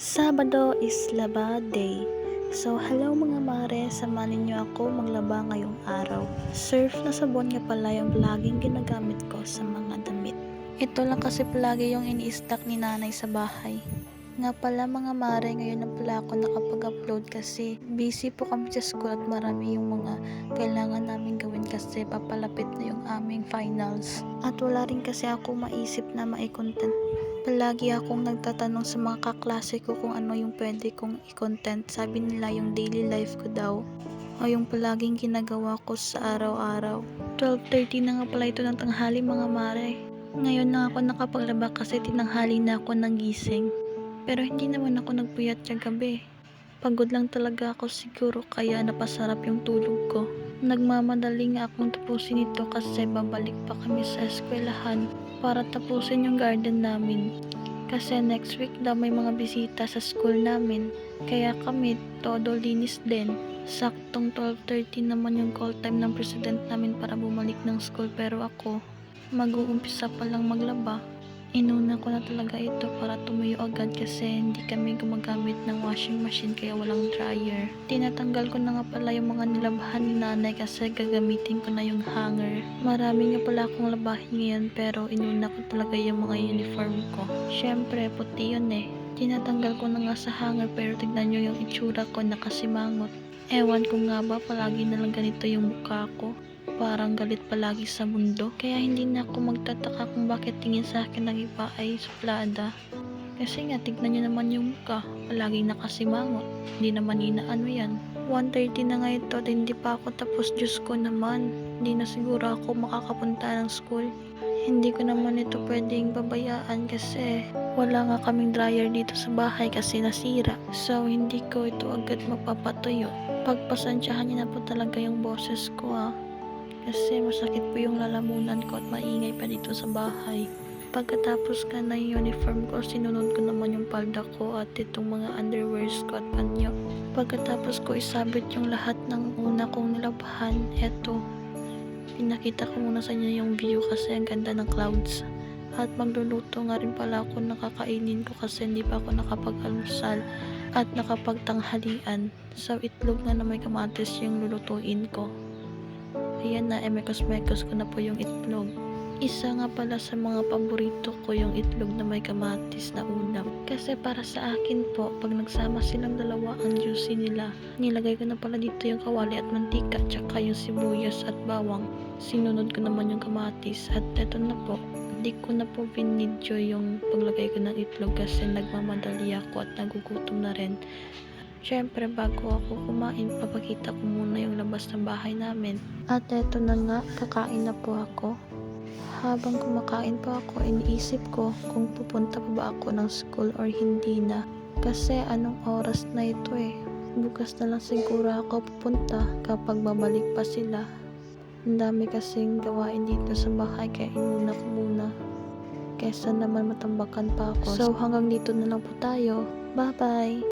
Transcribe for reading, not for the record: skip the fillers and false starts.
Sabado is laba day. So, hello mga mare, samahan niyo ako maglaba ngayong araw. Surf na sabon nga pala yung laging ginagamit ko sa mga damit. Ito lang kasi palagi yung ini-stock ni nanay sa bahay. Nga pala mga mare, ngayon na pala ako nakapag-upload kasi busy po kami sa school at marami yung mga kailangan namin gawin kasi papalapit na yung aming finals. At wala rin kasi ako maisip na mai-content. Palagi akong nagtatanong sa mga kaklase ko kung ano yung pwede kong i-content. Sabi nila yung daily life ko daw o yung palaging ginagawa ko sa araw-araw. 12:30 na nga pala ito ng tanghali mga mare. Ngayon na ako nakapaglaba kasi tinanghali na ako ng gising. Pero hindi naman ako nagpuyat kagabi. Pagod lang talaga ako siguro kaya napasarap yung tulog ko. Nagmamadali nga akong tapusin ito kasi babalik pa kami sa eskwelahan para tapusin yung garden namin. Kasi next week daw may mga bisita sa school namin. Kaya kami todo linis din. Saktong 12:30 naman yung call time ng president namin para bumalik ng school pero ako mag-uumpisa pa lang maglaba. Inuna ko na talaga ito para tumuyo agad kasi hindi kami gumagamit ng washing machine kaya walang dryer. Tinatanggal ko na nga pala yung mga nilabhan ni nanay kasi gagamitin ko na yung hanger. Marami nga pala akong labahin ngayon pero inuna ko talaga yung mga uniform ko. Syempre puti yun eh. Tinatanggal ko na nga sa hanger pero tignan nyo yung itsura ko nakasimangot. Ewan ko nga ba palagi na lang ganito yung mukha ko. Parang galit palagi sa mundo. Kaya hindi na ako magtataka kung bakit tingin sa akin ng iba ay suplada. Kasi nga tignan nyo naman yung mukha. Palaging nakasimangot. Hindi naman inaano yan. 1:30 na nga ito at hindi pa ako tapos. Diyos ko naman. Hindi na siguro ako makakapunta ng school. Hindi ko naman ito pwedeng babayaan kasi wala nga kaming dryer dito sa bahay kasi nasira. So hindi ko ito agad mapapatuyo. Pagpasensyahan niyo na po talaga yung boses ko kasi masakit po yung lalamunan ko at maingay pa dito sa bahay. Pagkatapos ka na yung uniform ko, sinunod ko naman yung palda ko at itong mga underwears ko at panyo. Pagkatapos ko isabit yung lahat ng una kong nilabhan, eto. Pinakita ko muna sa inyo yung view kasi ang ganda ng clouds. At magluluto nga rin pala ako ng kakainin ko kasi hindi pa ako nakapag-almusal at nakapagtanghalian. So itlog nga na may kamatis yung lulutuin ko. Ayan na, mekos-mekos ko na po yung itlog. Isa nga pala sa mga paborito ko yung itlog na may kamatis na ulam. Kasi para sa akin po, pag nagsama silang dalawa ang juicy nila, nilagay ko na pala dito yung kawali at mantika, tsaka yung sibuyas at bawang. Sinunod ko naman yung kamatis at eto na po. Hindi ko na po binidyo yung paglagay ko ng itlog kasi nagmamadali ako at nagugutom na rin. Siyempre bago ako kumain, papakita ko muna yung labas ng bahay namin. At eto na nga, kakain na po ako. Habang kumakain pa ako, iniisip ko kung pupunta pa ba ako ng school or hindi na. Kasi anong oras na ito eh. Bukas na lang siguro ako pupunta kapag babalik pa sila. Ang dami kasing gawain dito sa bahay kaya inuna ko muna. Kesa naman matambakan pa ako. So hanggang dito na lang po tayo. Bye bye!